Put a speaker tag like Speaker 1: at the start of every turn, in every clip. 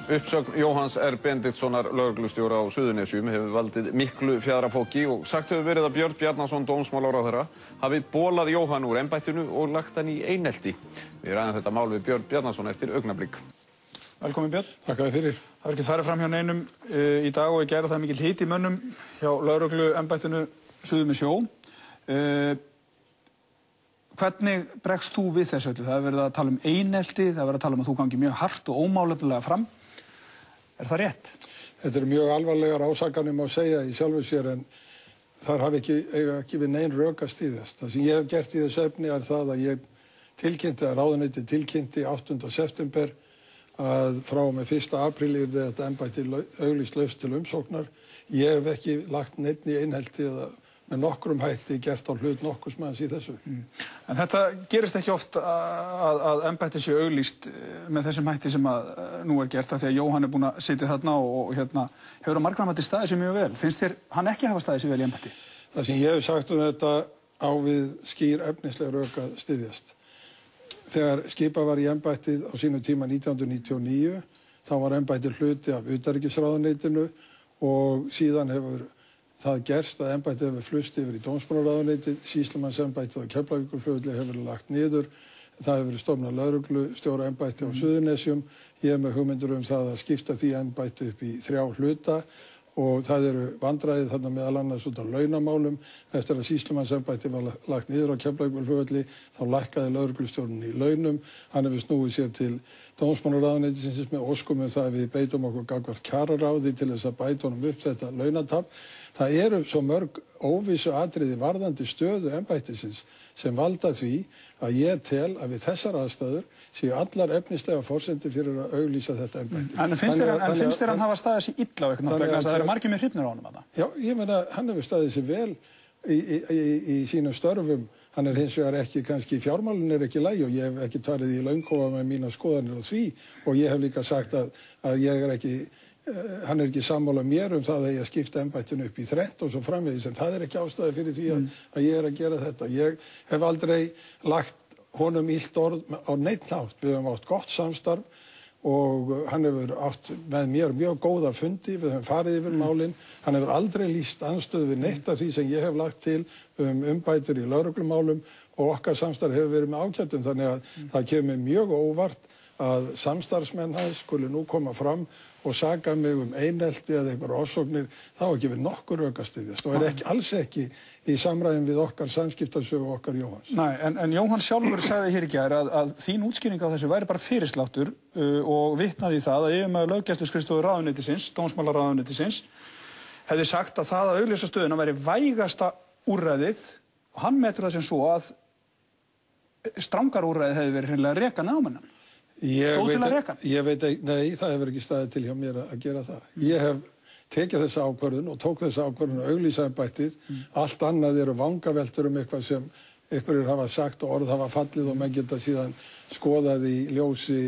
Speaker 1: Uppsögn Jóhanns R. Benediktssonar lögreglustjóra á Suðurnesjum hefur valdið miklu fjaðrafoki og sagt hefur verið að Björn Bjarnason dómsmálaráðherra hafi bolað Jóhann úr embættinu og lagt hann í einelti. Við ræðum þetta mál við Björn Bjarnason eftir augnablik.
Speaker 2: Velkomin Björn.
Speaker 3: Takk fyrir.
Speaker 2: Það er ekki farið fram hjá neinum í dag og í gær það mikil hiti í mönnum hjá lögregluembættinu Suður með sjó. Hvernig bregst þú við þessu öllu? Það er verið að tala um einelti, það er verið að tala um að þú gangi mjög hart og ómálefnalega fram. Er það rétt?
Speaker 3: Þetta eru mjög alvarlegar ásakanir má segja í sjálfu sér en þar hafi ekki við nein rök að styðjast. Það sem ég hef gert í þessu efni er það að ég tilkynnti að ráðuneytið tilkynnti 8. september að frá og með 1. apríl yrði þetta embætti auglýst laust til umsóknar. Ég hef ekki lagt neinn í einelti eða með nokkrum hætti gert á hlut nokkurs manns í þessu.
Speaker 2: En þetta gerist ekki oft að embætti sé auglýst með þessum hætti sem að nú er gert, af því að Jóhann er búinn að sitja þarna og hefur á margra mati staðið sig mjög vel. Finnst þér hann ekki hafa staðið sig vel í embætti?
Speaker 3: Það sem ég hef sagt þetta á við skýr efnisleg rök að styðjast. Þegar skipað var í embættið á sínum tíma 1999, þá var embættið hluti af utanríkisráðuneytinu og síðan hefur það gerst að embættið hefur flust yfir í dómsmálaráðuneytið, sýslumannsembættið á Keflavíkurflugvelli hefur verið lagt niður, það hefur verið stofnað lögreglustjóra embætti á Suðurnesjum. Ég hef með hugmyndir það að skipta því embætti upp í 3 hluta og það eru vandræðið þarna meðal annars út af launamálum. Eftir að sýslumannsembættið var lagt niður á Keflavíkurflugvelli þá lækkaði lögreglustjórinn í launum. Hann hefur snúið sér til dómsmálaráðuneytisins með óskum það að við beitum okkur gagnvart kjararáði til þess að bæta honum upp þetta launatap. Það eru svo mörg óvissu atriði varðandi stöðu embættisins sem valda því að ég tel að við þessar aðstæður séu allar efnislega forsendur fyrir að auglýsa þetta embætti.
Speaker 2: En finnst þér hann hafa staðið sig illa á eitthvað vegna þess að það eru margir mjög hrifnir á honum að það?
Speaker 3: Já, ég meina hann hefur staðið sig vel í sínum störfum. Hann er hins vegar ekki, kannski fjármálin er ekki í lagi og ég hef ekki farið í launkofa með mína skoðanir á því og ég hef líka sagt að ég er ekki hann er ekki sammála mér það að ég skipta embættinu upp í 3 og svo framvegis en það er ekki ástæði fyrir því að ég er að gera þetta. Ég hef aldrei lagt honum illt orð á neinn hátt. Við höfum átt gott samstarf og hann hefur átt með mér mjög góða fundi, við höfum farið yfir málin. Hann hefur aldrei lýst andstöðu við neitt af því sem ég hef lagt til umbætur í lögreglumálum og okkar samstarf hefur verið með ágætum þannig að það kemur mjög óvart að samstarfsmenn hans skuli nú koma fram og saka mig einelti eða einhver ofsóknir, þá ekki við nokkur rök að styðjast og er alls ekki í samræðum við okkar samskiptasögu og okkar Jóhanns.
Speaker 2: Nei, en Jóhann sjálfur sagði hér í gær að þín útskýring á þessu væri bara fyrirsláttur og vitnaði í það að yfirmaður löggæsluskrifstofu ráðuneytisins, dómsmálaráðuneytisins, hefði sagt að það að auglýsa stöðuna væri vægasta úrræðið og hann metur það sem svo að strangar úrræðið hefði verið hreinlega að reka námannum. Stóð til að reka hann?
Speaker 3: Ég veit ekki, nei, það hefur ekki staðið til hjá mér að gera það. Ég hef tekið þessa ákvörðun og tók þessa ákvörðun að auglýsa embættið. Allt annað eru vangaveltur eitthvað sem einhverjir hafa sagt og orð hafa fallið og menn geta síðan skoðað í ljósi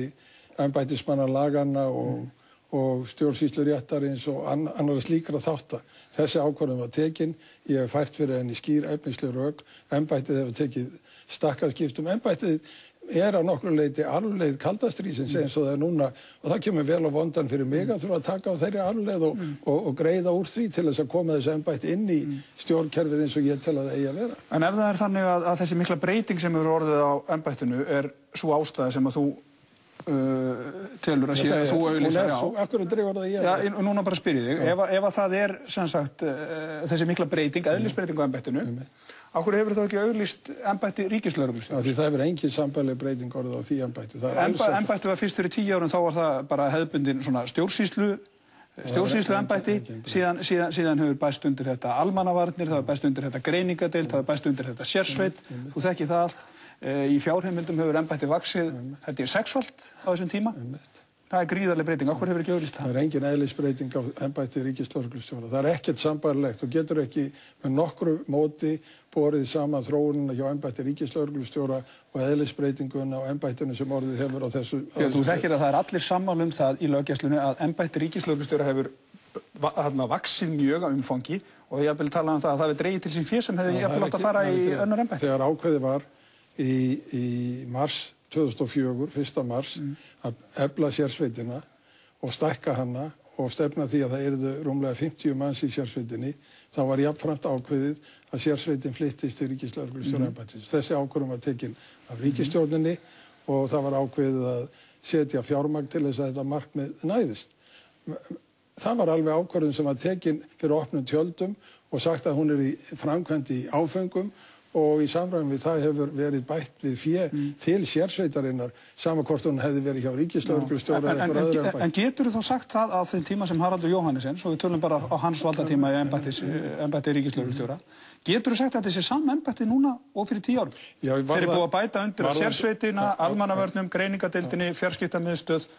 Speaker 3: embættismannalaganna og stjórnsýsluréttarins og annarra slíkra þátta. Þessi ákvörðun var tekin, ég hef fært fyrir henni skýr efnisleg rök, embættið hefur tekið stakkaskiptum. Embættið er á nokkru leyti arfleið kalda stríðsins eins og það er núna og það kemur vel á vondan fyrir mig að þurfa að taka á þeirri arfleið og greiða úr því til þess að koma þessu embætti inn í stjórnkerfið eins og ég tel að það eigi að vera.
Speaker 2: En ef það er þannig að þessi mikla breyting sem hefur orðið á embættinu er svo ástæða sem að þú telur að síðan þú auglýsar á.
Speaker 3: Akkur dregur það ég.
Speaker 2: Já, núna bara spyr ég þig, ef að það er sem sagt þessi mikla breyting, eðlisbreyting á embættinu, af hverju hefur þá ekki auglýst embætti ríkislögreglustjóra?
Speaker 3: Því það hefur engin sambærileg breyting orðið á því embætti.
Speaker 2: Embætti var fyrst fyrir 10 árum, þá var það bara hefðbundin svona stjórnsýsluembætti, síðan hefur bæst undir þetta almannavarnir, það hefur bæst undir þetta greiningadeild, það hefur bæst undir þetta sérsveit, þú þekkir það allt. Í fjárheimildum hefur embætti vaxið, held ég, 6-falt á þessum tíma. Það er gríðarleg breyting. Af hverju hefur ekki auglýst það?
Speaker 3: Það er engin eðlisbreyting á embætti ríkislögreglustjóra. Það er ekkert sambærilegt og getur ekki með nokkru móti borið saman þróunina hjá embætti ríkislögreglustjóra og eðlisbreytinguna á embættinu sem orðið hefur á þessu.
Speaker 2: Þú þekkir að það er allir sammála það í löggæslunni að embætti ríkislögreglustjóra hefur vaxið mjög á umfangi og ég vil tala það að það hefur dregið til sín fé sem hefði jafnvel átt að fara í önnur embætti.
Speaker 3: Þegar ákveðið var í mars 2004, 1. mars, að efla sérsveitina og stækka hana og stefna því að það yrðu rúmlega 50 manns í sérsveitinni, þá var jafnframt ákveðið að sérsveitin flyttist til ríkislögreglustjóraembættisins. Þessi ákvörðun var tekin af ríkisstjórninni og það var ákveðið að setja fjármagn til þess að þetta markmið næðist. Það var alveg ákvörðun sem var tekin fyrir opnum tjöldum og sagt að hún í framkvæmd í áföngum og í samræmi við það hefur verið bætt við fé til sérsveitarinnar, sama hvort hún hefði verið hjá ríkislögreglustjóra eða einhver öðru embætti. En
Speaker 2: getur þú þá sagt það á þeim tíma sem Haraldur Jóhannesen, svo við tölum bara á hans valdatíma í embætti ríkislögreglustjóra, getur þú sagt að þetta sé sama embætti núna og fyrir 10 árum? Þeir eru búið að bæta undir sérsveitina, almannavörnum, greiningadeildinni, fjarskiptamiðstöð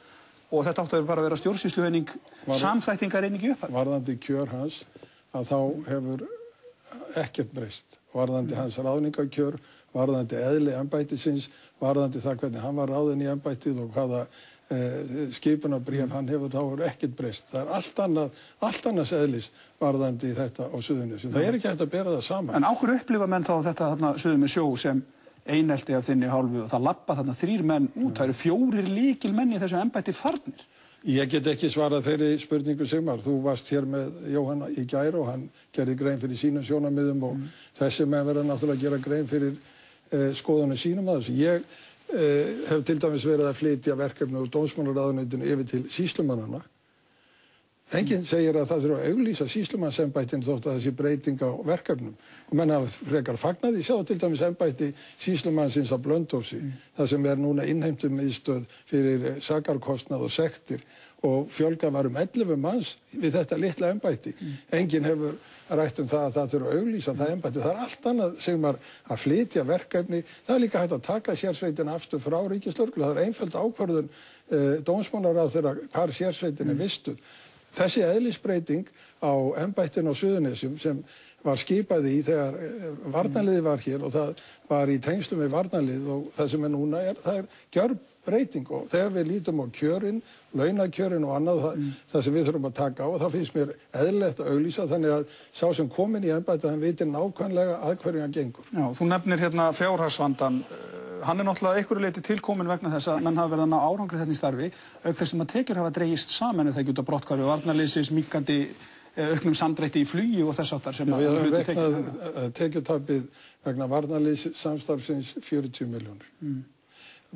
Speaker 2: og þetta áttu bara að vera stjórnsýslueining, samþættingareining í upphaf.
Speaker 3: Varðandi kjör hans, að þá hefur ekkert breyst. Varðandi hans ráðningarkjör, varðandi eðli embættisins, varðandi það hvernig hann var ráðinn í embættið og hvaða skipunarbréf hann hefur, þá hefur ekkert breyst. Það allt annars eðlis varðandi þetta á Suðurnesjum. Það ekki hægt að bera það saman.
Speaker 2: En á hverju upplifa menn þá þetta þarna suður með sjó sem einelti af þinni hálfu og það labba þarna 3 menn út, það eru 4 lykilmenn í þessu embætti farnir?
Speaker 3: Ég get ekki svarað þeirri spurningu, Sigmar. Þú varst hér með Jóhann í gær og hann gerði grein fyrir sínum sjónarmiðum og þessi menn verða náttúrulega að gera grein fyrir skoðunum sínum að þessu. Ég hef til dæmis verið að flytja verkefni úr dómsmálaráðuneytinu yfir til sýslumannanna. Enginn segir að það þurfa að auglýsa sýslumannsembættin þótt að það sé breyting á verkefnum. Og menn hafa frekar fagnað því, sjá til dæmis embætti sýslumannsins á Blönduósi, það sem núna innheimtumiðstöð fyrir sakarkostnað og sektir og fjölgað var 11 manns við þetta litla embætti. Enginn hefur rætt það að það þurfa að auglýsa það embætti. Það allt annað, segir að flytja verkefni. Það líka hægt að taka sérsveitina aftur frá ríkislögreglu. Það einföld ákvörðun dómsmálaráðherra hvar sérsveitin vistuð. Þessi eðlisbreyting á embættinu á Suðurnesjum sem var skipað í þegar varnarliðið var hér og það var í tengslum við varnarlið og það sem núna það gjörbreyting og þegar við lítum á kjörin, launakjörin og annað það sem við þurfum að taka á og þá finnst mér eðlilegt að auglýsa þannig að sá sem komin í embættið hann veitir nákvæmlega að hverju hann gengur.
Speaker 2: Já, þú nefnir hérna fjárhagsvandann. Hann náttúrulega einhverju leyti tilkominn vegna þess að menn hafa verið að ná árangri þetta í starfi, auk þess að tekjur hafa dregist saman eða ekki út af brotthvarfi varnarliðsins, minnkandi auknum samdrætti í flugi og þess áttar sem
Speaker 3: við höfum reiknað tekjutapið vegna varnarliðssamstarfsins 40 milljónir.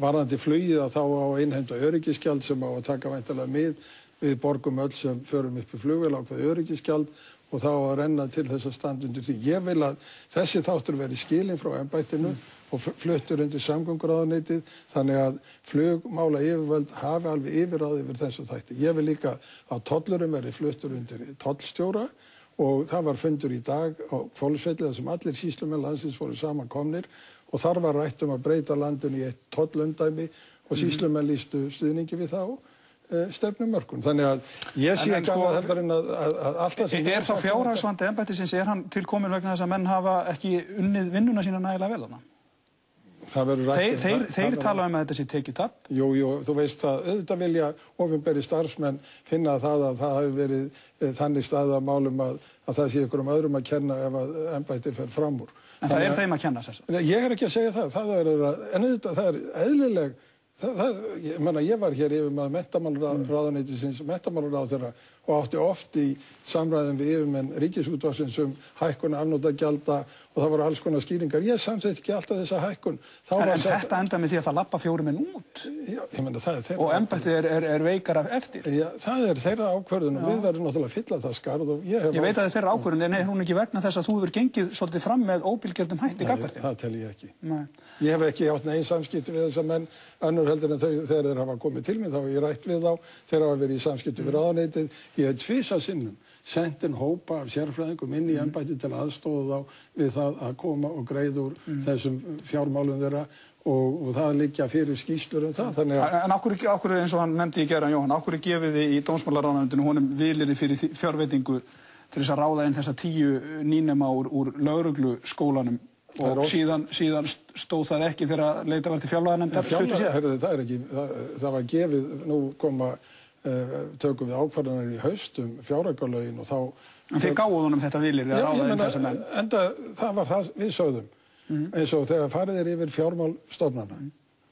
Speaker 3: Varðandi flugið að þá á að innheimta öryggisgjald sem á að taka væntanlega mið við borgum öll sem förum upp í flugvél ákveð öryggisgjald og þá að renna til þess að standa undir því. Ég vil að þessi þáttur verði skilinn frá embættinu og fluttur undir samgönguráðuneytið þannig að flugmála yfirvöld hafi alveg yfirráð yfir þessu þætti. Ég vil líka að tollurum verði fluttur undir tollstjóra og það var fundur í dag á Hvolsvelli þar sem allir sýslumenn landsins voru samankomnir og þar var rætt að breyta landinu í eitt tollumdæmi og sýslumenn lýstu stuðningi við þá stefnumörkun. Þannig að ég sé ekki annað heldur en að allt það sem
Speaker 2: þá fjárhagsvandi embættisins, hann tilkominn vegna þess að menn hafa ekki unnið vinnuna sína nægilega vel þarna? Þeir tala að þetta sé tekjutap?
Speaker 3: Jú, þú veist að auðvitað vilja opinberir starfsmenn finna það að það hafi verið þannig staðið að málum að það sé einhverjum öðrum að kenna ef að embættið fer fram úr.
Speaker 2: En það þeim að kenna þess að?
Speaker 3: Ég ekki að segja það. En auðvitað það eðlileg. Ég var hér yfirmaður menntamálaráðuneytisins menntamálaráðherra og átti oft í samræðum við yfirmenn Ríkisútvarpsins hækkun afnotagjalda og það voru alls konar skýringar. Ég samþykkti ekki alltaf þessa hækkun.
Speaker 2: En þetta enda með því að það labba 4 menn út?
Speaker 3: Já, ég meina það þeirra.
Speaker 2: Og embættið er veikara eftir?
Speaker 3: Já, það þeirra ákvörðun og við verðum náttúrulega að fylla það skarð og ég
Speaker 2: veit að það þeirra ákvörðun, en hún ekki vegna þess að þú hefur gengið svolítið fram með óbilgjörnum hætti gagnvart þeim?
Speaker 3: Það tel ég ekki. Ég hef ekki átt negin samskipti við þessa menn önnur heldur en þau þegar þeir hafa komið til mig þá hef ég rætt við þá, þeir hafa verið í samskipti við ráðuneytið. Ég hef tvisvar sinnum sent inn hópa af sérfræðingum inn í embættið til að aðstoða þá við það að koma og greiða úr þessum fjármálum þeirra og það liggja fyrir skýrslur það.
Speaker 2: En okkur eins og hann nefndi í gær Jóhann, okkur gefið þið í dómsmálaráðuneytinu honum vilyrði fyrir fjárveitingu til þess að ráða inn þessa 10 nýnema úr lögregluskólanum og síðan stóð það ekki þegar leitað var til fjárlaganefndar?
Speaker 3: Það var gefið, nú tökum við ákvarðanir í haust fjáraukalögin og þá...
Speaker 2: En þið gáðu honum þetta vilyrði að ráða inn þessa menn?
Speaker 3: Enda það var það við sögðum eins og þegar farið er yfir fjármálstofnana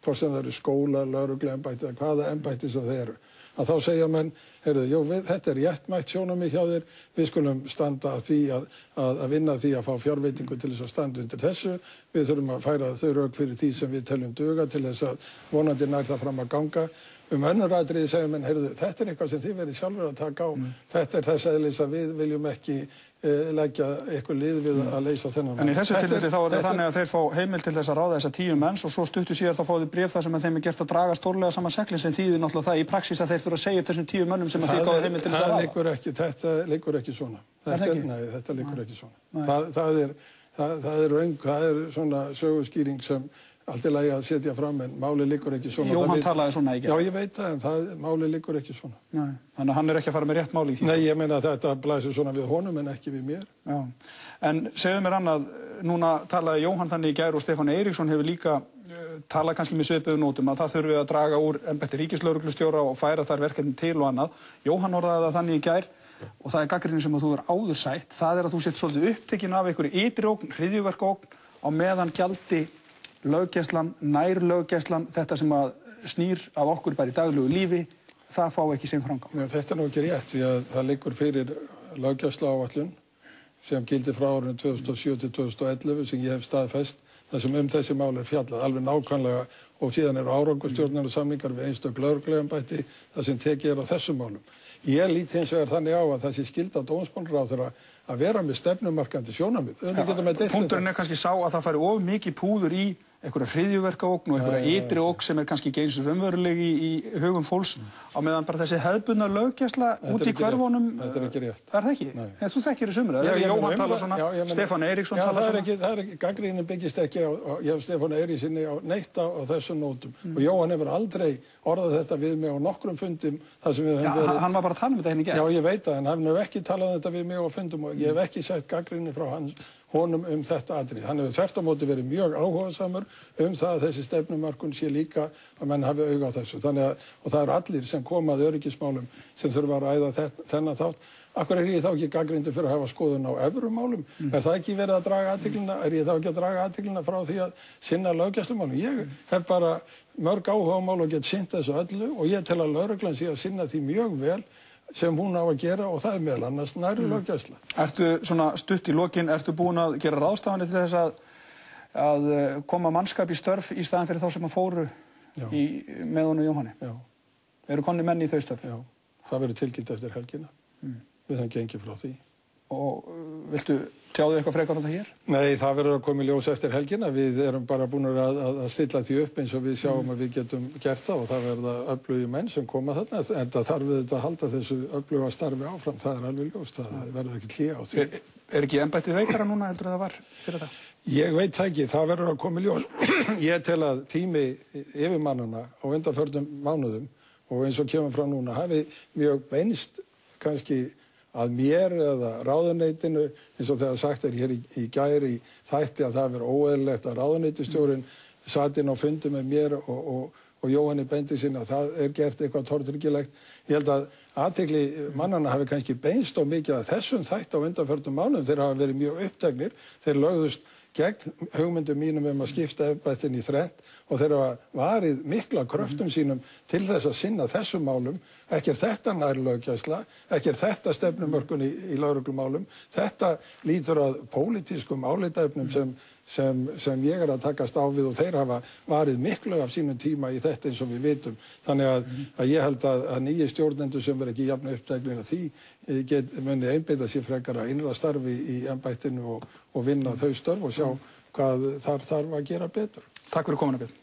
Speaker 3: hvort sem það eru skóla, lögregluembætti eða hvaða embætti sem það eru að þá segja menn, heyrðu, þetta réttmætt sjónarmið hjá þér, við skulum standa að því að vinna því að fá fjárveitingu til þess að standa undir þessu, við þurfum að færa þau rök fyrir því sem við teljum duga til þess að vonandi nær það fram að ganga. Önnur atriði segja menn, heyrðu, þetta eitthvað sem þið verið sjálfur að taka á, þetta þess eðlis að við viljum ekki leggja eitthvað lið við að leysa þennan.
Speaker 2: En í þessu tilfelli þá það þannig að þeir fá heimild til þess að ráða þessa 10 menns og svo stuttu síðar þá fá þið bréf þar sem að þeim gert að draga stórlega saman seglin sem þýðir náttúrulega það í praxís að þeir þurfa að segja upp þessum 10 mönnum sem að þið gáðu heimild til þess að ráða.
Speaker 3: Þetta liggur ekki svona. Nei, þetta liggur ekki svona. Það er svona söguskýring sem allt í lagi að setja fram, en málið liggur ekki svona.
Speaker 2: Jóhann talaði svona í gær.
Speaker 3: Já, ég veit það, en málið liggur ekki svona.
Speaker 2: Nei, þannig að hann ekki að fara með rétt máli í því.
Speaker 3: Nei, ég meina að þetta blæsir svona við honum en ekki við mér.
Speaker 2: Já, en segðu mér annað, núna talaði Jóhann þannig í gær og Stefán Eiríksson hefur líka talað kannski með svipuðum nótum að það þurfi að draga úr embætti ríkislögreglustjóra og færa þar verkefni til og annað. Jóhann orðaði það þannig í gær og það gagnrýni sem að þú áður sætt, það að þú sett svolítið upptekinn af einhverju ytri ógn, hryðjuverkaógn á meðan gjaldi löggæslan, nær löggæslan, þetta sem að snýr að okkur bara í daglegu lífi, það fá ekki sinn framgang.
Speaker 3: Þetta nú ekki rétt, því að það liggur fyrir löggæsluáætlun sem gildi frá árinu 2007 til 2011 sem ég hef staðfest, þar sem þessi mál fjallað alveg nákvæmlega og síðan eru árangurstjórnarsamningar við einstök lögregluembætti þar sem tekið á þessum málum. Ég lít hins vegar þannig á að það sé skylda dómsmálaráðherra að vera með stefnumarkandi sjónarmið.
Speaker 2: Punkturinn kannski sá að það fari of mikið púður í einhverja hryðjuverkaógn og einhverja ytri ógn sem kannski ekki eins raunveruleg í hugum fólks á meðan bara þessi hefðbundna löggæsla út í hverfunum.
Speaker 3: Þetta er ekki rétt.
Speaker 2: Það ekki? Nei. En þú þekkir þessu umræðu. Jóhann talar svona, Stefán Eiríksson talar svona.
Speaker 3: Það er ekki, gagnrýnin byggist ekki á, ég hef Stefán Eiríkssoni á neitt á þessum nótum. Og Jóhann hefur aldrei orðað þetta við mig á nokkrum fundum þar sem við höfum verið.
Speaker 2: Hann var bara að tala um þetta hérna í gær.
Speaker 3: Já, ég veit það, en hann hefur ekki talað um þetta við mig á fundum og ég hef ekki sagt gagnrýni frá honum þetta atrið. Hann hefur þvert á móti verið mjög áhugasamur það að þessi stefnumarkun sé líka að menn hafi auga á þessu. Og það eru allir sem koma að öryggismálum sem þurfa að ræða þennan þátt. Akkur ég þá ekki gagnrýndur fyrir að hafa skoðun á evrumálum? Er það ekki verið að draga athyglinna? Er ég þá ekki að draga athyglinna frá því að sinna löggæslumálum? Ég hef bara mörg áhugamál og get sinnt þessu öllu og ég tel að lögreglan sé að sinna því mjög vel sem hún á að gera og það er meðal annars nærri löggæsla.
Speaker 2: Ertu svona stutt í lokin, ertu búin að gera ráðstafanir til þess að koma mannskap í störf í staðan fyrir þá sem að fóru með honum Jóhanni?
Speaker 3: Já.
Speaker 2: Eru konni menn í þau störf?
Speaker 3: Já, það verður tilkynnt eftir helgina. Við höfum gengið frá því.
Speaker 2: Og viltu tjáðu eitthvað frekar á það hér?
Speaker 3: Nei, það verður að koma í ljós eftir helgina. Við erum bara búin að stilla því upp eins og við sjáum að við getum gert það og það verða öflugir menn sem koma þarna. En það þarf við að halda þessu öfluga starfi áfram. Það er alveg ljóst. Það verður ekki hlé á því.
Speaker 2: Er ekki embættið veikara núna heldur það var fyrir það?
Speaker 3: Ég veit það ekki. Það verður að koma í ljós. Ég tel að tími yfirmannanna á undanförnum mánuðum og eins og kemur frá núna hafi mjög beinst kannski að mér eða ráðuneytinu eins og þegar sagt hér í gær í þætti að það verður óeðlilegt að ráðuneytisstjórinn sat inn á fundi með mér og Jóhanni beindi sinna að það gert eitthvað tortryggilegt. Ég held að athygli mannanna hafi kannski beinst á mikið að þessum þætti á undanförnum mánuðum. Þeir hafa verið mjög uppteknir. Þeir lögðust gegn hugmyndum mínum að skipta embættin í þrennt og þeir hafa varið mikla kröftum sínum til þess að sinna þessum málum. Ekki þetta nær löggæsla, ekki þetta stefnumörkun í lögreglumálum. Þetta lítur að pólitískum álitaefnum sem ég að takast á við og þeir hafa varið miklu af sínum tíma í þetta eins og við vitum. Þannig að ég held að nýju stjórnendur sem verður ekki jafn uppteknir að því muni einbeita sér frekar að innra starfi í embættinu og vinna þau störf og sjá hvað þar þarf að gera betur.
Speaker 2: Takk fyrir komuna, Björn.